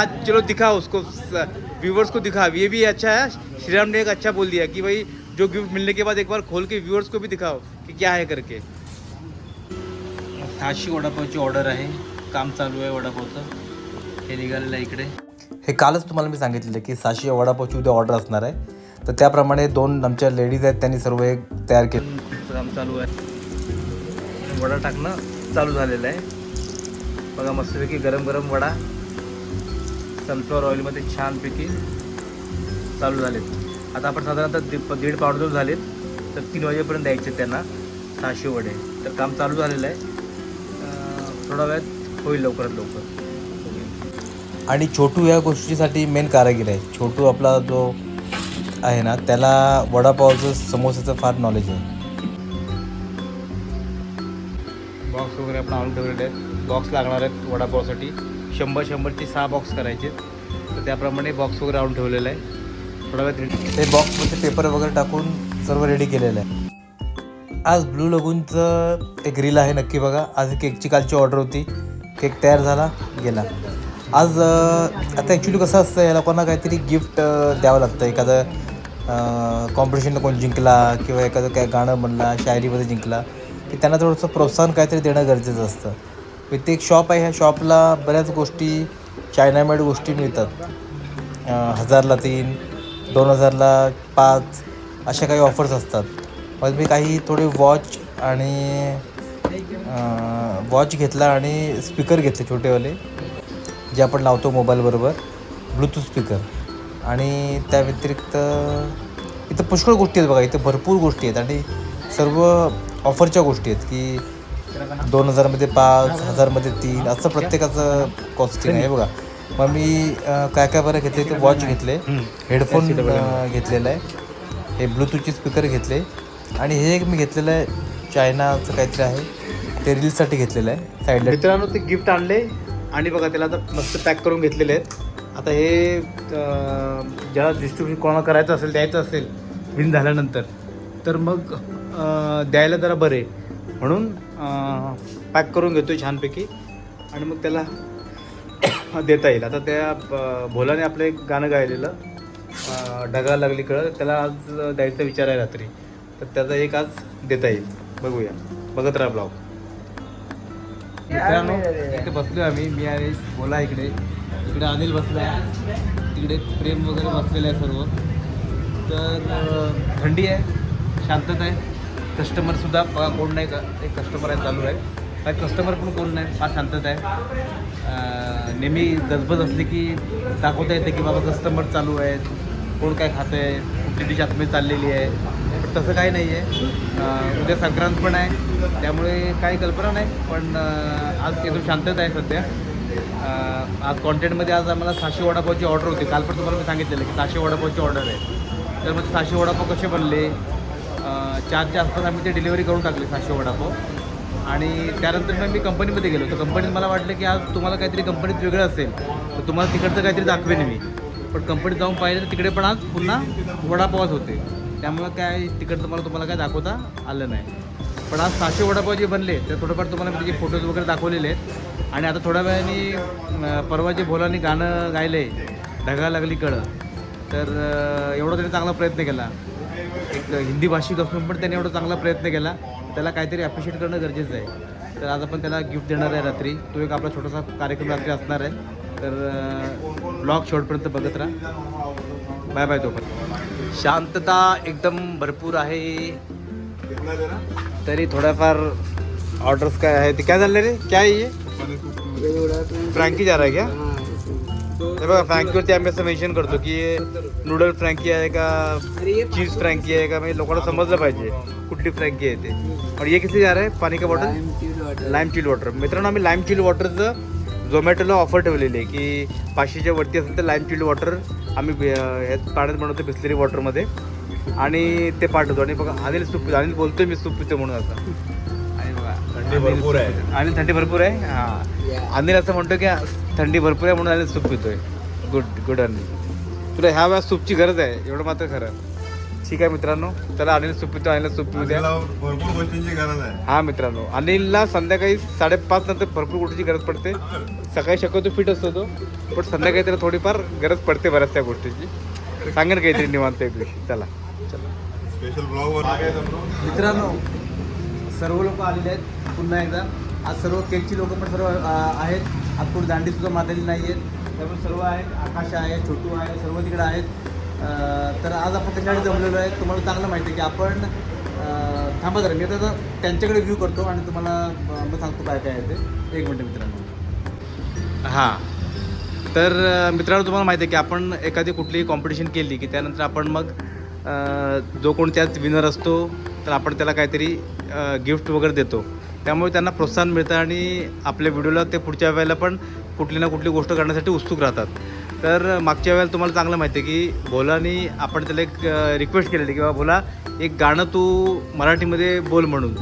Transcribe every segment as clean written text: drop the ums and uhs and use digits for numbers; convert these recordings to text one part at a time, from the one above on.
आज चलो दिखा उसको, व्यूवर्स को दिखा। ये भी अच्छा है, श्रीराम ने एक अच्छा बोल दिया कि भाई जो गिफ्ट मिलने के बाद एक बार खोल के व्यूवर्स को भी दिखाओ कि क्या है करके। 600 वडापावची ऑर्डर आहे, काम चालू आहे वडापावचं, हे निघालेलं आहे इकडे। हे कालच तुम्हाला मी सांगितलेलं की 600 वडापावची उद्या ऑर्डर असणार आहे, तर त्याप्रमाणे 2 आमच्या लेडीज आहेत, त्यांनी सर्व एक तयार केलं। काम चालू आहे, वडा टाकणं चालू झालेलं आहे बघा, मस्तपैकी गरम गरम वडा सनफ्लॉवर ऑइलमध्ये छानपैकी चालू झालेत। आता आपण साधारणतः 1.5 पावणे झालेत, तर 3 वाजेपर्यंत द्यायचे त्यांना 600 वडे। तर काम चालू झालेलं आहे, थोडा वेळात होईल लवकरात लवकर। आणि छोटू या गोष्टीसाठी मेन कारागीर आहे। छोटू आपला जो आहे ना, त्याला वडापावचं समोसाचं फार नॉलेज आहे। बॉक्स वगैरे आपण आणून ठेवलेले आहेत, बॉक्स लागणार आहेत वडापावसाठी 100चे 6 बॉक्स करायचे, तर त्याप्रमाणे बॉक्स वगैरे आणून ठेवलेलं आहे। थोडा वेळ ते बॉक्समध्ये पेपर वगैरे टाकून सर्व रेडी केलेलं आहे। आज ब्लू लगूनचं एक रील आहे, नक्की बघा। आज केकची कालची ऑर्डर होती, केक तयार झाला गेला। आज आता ॲक्च्युली कसं असतं, या लोकांना काहीतरी गिफ्ट द्यावं लागतं। एखादं कॉम्पिटिशनला कोण जिंकला किंवा एखादं काय गाणं म्हणला, शायरीमध्ये जिंकला, की त्यांना थोडंसं प्रोत्साहन काहीतरी देणं गरजेचं असतं। इथे एक शॉप आहे, ह्या शॉपला बऱ्याच गोष्टी चायनामेड गोष्टी मिळतात। 1000ला 3, 2000ला 5 अशा काही ऑफर्स असतात। मग मी काही थोडे वॉच घेतला आणि स्पीकर घेतले छोटेवाले, जे आपण लावतो मोबाईलबरोबर, ब्लूटूथ स्पीकर। आणि त्या व्यतिरिक्त इथं पुष्कळ गोष्टी आहेत बघा, इथं भरपूर गोष्टी आहेत आणि सर्व ऑफरच्या गोष्टी आहेत की 2000मध्ये 5, 1000मध्ये 3 असं प्रत्येकाचं कॉस्टिंग आहे बघा। मग मी काय काय बरं घेतले, ते वॉच घेतले, हेडफोन घेतलेला आहे, हे ब्लूटूथचे स्पीकर घेतले, आणि हे एक मी घेतलेलं आहे चायनाचं काहीतरी आहे, ते रीलसाठी घेतलेलं आहे साईडला। मित्रांनो ते गिफ्ट आणले आणि बघा त्याला आता मस्त पॅक करून घेतलेले आहेत। आता हे ज्याला डिस्ट्रीब्युशन कोणाला करायचं असेल, द्यायचं असेल विन झाल्यानंतर, तर मग द्यायला जरा बरे म्हणून पॅक करून घेतो छानपैकी, आणि मग त्याला देता येईल। आता त्या भोलाने आपलं एक गाणं गायलेलं, ढगाला लागली कळ, त्याला आज द्यायचा विचार आहे रात्री, तर त्याचा एक आज देता येईल। बघूया, बघत राहा ब्लॉग। मित्रांनो इथे बसलो आम्ही, मी आणि भोला इकडे अनिल बसला आहे, तिकडे प्रेम वगैरे बसलेलं आहे सर्व। तर थंडी आहे, शांतता आहे, कस्टमरसुद्धा बघा कोण नाही, का एक कस्टमर आहे चालू आहे, काही कस्टमर पण कोण नाही, फार शांतता आहे। नेहमी गजबज असली की दाखवता येते की बाबा कस्टमर चालू आहेत, कोण काय खातं आहे, कुठली डिश आतमध्ये चाललेली आहे, पण तसं काही नाही आहे। उद्या संक्रांत पण आहे, त्यामुळे काही कल्पना नाही, पण आज एकदम शांतता आहे सध्या। आज कॉन्टेंटमध्ये आज आम्हाला 600 वडापावची ऑर्डर होती, काल पण तुम्हाला मी सांगितलेलं की 600 वडापावची ऑर्डर आहे। तर मग 600 वडापाव कसे बनले, 4च्या आसपास आम्ही ते डिलिव्हरी करून टाकले 600 वडापाव। आणि त्यानंतर मग मी कंपनीमध्ये गेलो, तर कंपनीत मला वाटलं की आज तुम्हाला काहीतरी कंपनीत वेगळं असेल, तर तुम्हाला तिकडचं काहीतरी दाखवेन मी, पण कंपनीत जाऊन पाहिलं तर तिकडे पण आज पुन्हा वडापावच होते, त्यामुळं काय तिकडचं मला तुम्हाला काय दाखवता आलं नाही। पण आज 600 वडापाव जे बनले तर थोडंफार तुम्हाला मी त्याचे फोटोज वगैरे दाखवलेले आहेत। आणि आता थोड्या वेळाने परवा जे भोलाने गाणं गायले, ढगाला लागली कळं, तर एवढा त्याने चांगला प्रयत्न केला, एक हिंदी भाषिक असून पण त्याने एवढा चांगला प्रयत्न केला, त्याला काहीतरी ॲप्रिशिएट करणं गरजेचं आहे। तर आज आपण त्याला गिफ्ट देणार आहे रात्री, तो एक आपला छोटासा कार्यक्रम रात्री असणार आहे, तर ब्लॉग शेवटपर्यंत बघत राहा। Bye bye. तो पण शांतता एकदम भरपूर आहे, तरी थोड्याफार ऑर्डर्स काय आहे ते, काय झालं रे, क्या आहे ये फ्रँकी जा रहा है क्या? हे बघा फ्रँकीवरती आम्ही असं मेन्शन करतो की नूडल फ्रँकी आहे का, चीज फ्रँकी आहे का, म्हणजे लोकांना समजलं पाहिजे कुठली फ्रँकी आहे ते। और ये किती जा रहा है पाणी का बॉटल, लाईम चिल वॉटर। मित्रांनो आम्ही लाईम चिल वॉटरचं झोमॅटोला ऑफर ठेवलेली आहे की 500च्या वरती असेल तर लाईम चिल्ड वॉटर आम्ही पाण्यात बनवतो बिस्लरी वॉटरमध्ये, आणि ते पाठवतो। आणि बघा अनिल बोलतोय मी सूप पितो म्हणून असं, आणि बघा थंडी भरपूर आहे, आणि थंडी भरपूर आहे। हां, अनिल असं म्हणतो की थंडी भरपूर आहे म्हणून अनिल सूप पितोय। गुड गुड अनिल, तुला ह्या वेळेस सूपची गरज आहे, एवढं मात्र खरं। ठीक आहे मित्रांनो, चला अनिल सूप पितो, अनिल सूप पिऊ द्या. भरपूर गोष्टींची गरज आहे. हा मित्रांनो, अनिलला संध्याकाळी 5:30 नंतर भरपूर गोष्टीची गरज पडते. सकाळी शक्यतो फिट असतो तो, पण संध्याकाळी त्याला थोडीफार गरज पडते बऱ्याचशा गोष्टीची. सांगेन काहीतरी निवांत एक दिवशी. चला स्पेशल ब्लॉगवर मित्रांनो, सर्व लोक आलेले आहेत पुन्हा एकदा. आज सर्व केकची लोक पण सर्व आहेत. आज कोणी दांडीसुद्धा मारलेली नाही आहेत, त्यामुळे सर्व आहेत. आकाश आहे, छोटू आहे, सर्व तिकडे आहेत. तर आज आपण त्याच्याकडे जमलेलो आहे. तुम्हाला चांगलं माहिती आहे की आपण थांबा जरा, मी आता त्यांच्याकडे व्ह्यू करतो आणि तुम्हाला मग सांगतो काय काय आहे ते. एक मिनटं मित्रांनो. हां, तर मित्रांनो तुम्हाला माहिती आहे की आपण एखादी कुठलीही कॉम्पिटिशन केली की त्यानंतर आपण मग जो कोण त्यात विनर असतो तर आपण त्याला काहीतरी गिफ्ट वगैरे देतो. त्यामुळे त्यांना प्रोत्साहन मिळतं आणि आपल्या व्हिडिओला ते पुढच्या वेळेला पण कुठली ना कुठली गोष्ट करण्यासाठी उत्सुक राहतात. तर मागच्या वेळेला तुम्हाला चांगलं माहिती आहे की भोलानी आपण त्याला एक रिक्वेस्ट केलेली की बाबा भोला एक गाणं तू मराठीमध्ये बोल म्हणून,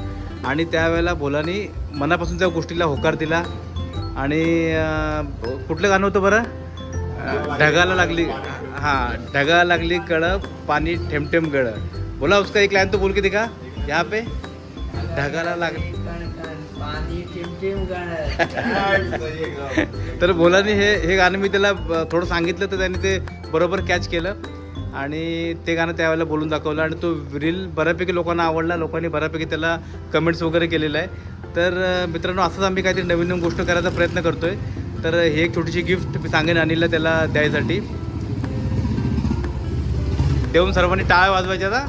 आणि त्यावेळेला भोलानी मनापासून त्या गोष्टीला होकार दिला. आणि कुठलं गाणं होतं बरं? ढगाला लागली, हाँ ढगा लागली कड़ पानी ठेम गड़. बोला उसका एक लाइन तो बोल के दिखा यहाँ पे. ढगाला लागली तर बोलानी हे गाणं मी त्याला थोडं सांगितलं तर त्याने ते बरोबर कॅच केलं आणि ते गाणं त्यावेळेला बोलून दाखवलं. आणि तो रील बऱ्यापैकी लोकांना आवडला, लोकांनी बऱ्यापैकी त्याला कमेंट्स वगैरे केलेलं आहे. तर मित्रांनो, असंच आम्ही काहीतरी नवीन नवीन गोष्ट करायचा प्रयत्न करतो आहे. तर हे एक छोटीशी गिफ्ट मी सांगेन अनिलला त्याला द्यायसाठी. देऊन सर्वांनी टाळ्या वाजवायच्या ना.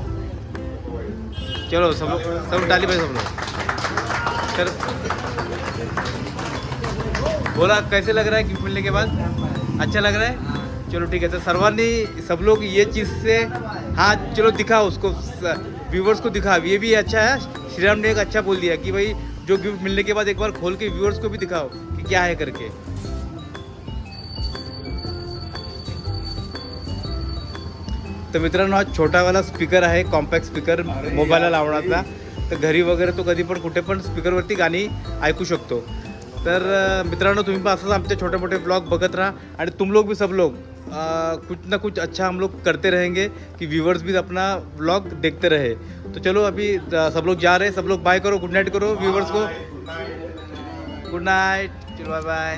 चलो सब टाली पाहिजे सब लोग. तर बोला कैसे लग रहा है गिफ्ट मिलने के बाद? अच्छा लग रहा है? चलो ठीक है. तो सर्वांनी सब लोग ये चीज़ से हाँ चलो दिखा उसको, व्यूवर्स को दिखा. ये भी अच्छा है. श्रीराम ने एक अच्छा बोल दिया कि भाई जो गिफ्ट मिलने के बाद एक बार खोल के व्यूवर्स को भी दिखाओ कि क्या है करके. तर मित्रांनो, हा छोटावाला स्पीकर आहे, कॉम्पॅक्ट स्पीकर मोबाईलला लावण्याचा. तर घरी वगैरे तो कधी पण कुठे पण स्पीकरवरती गाणी ऐकू शकतो. तर मित्रांनो, तुम्ही पण असंच आमचे छोटे मोठे ब्लॉग बघत राहा आणि तुम लोग भी सब लोग कुछ ना कुछ अच्छा हम लोग करते रहेंगे कि व्यूवर्स भी अपना ब्लॉग देखते रहे. तो चलो अभी सब लोग जा रहे हैं. सब लोग बाय करो, गुड नाइट करो व्यूवर्स को. गुड नाइट, चलो बाय बाय.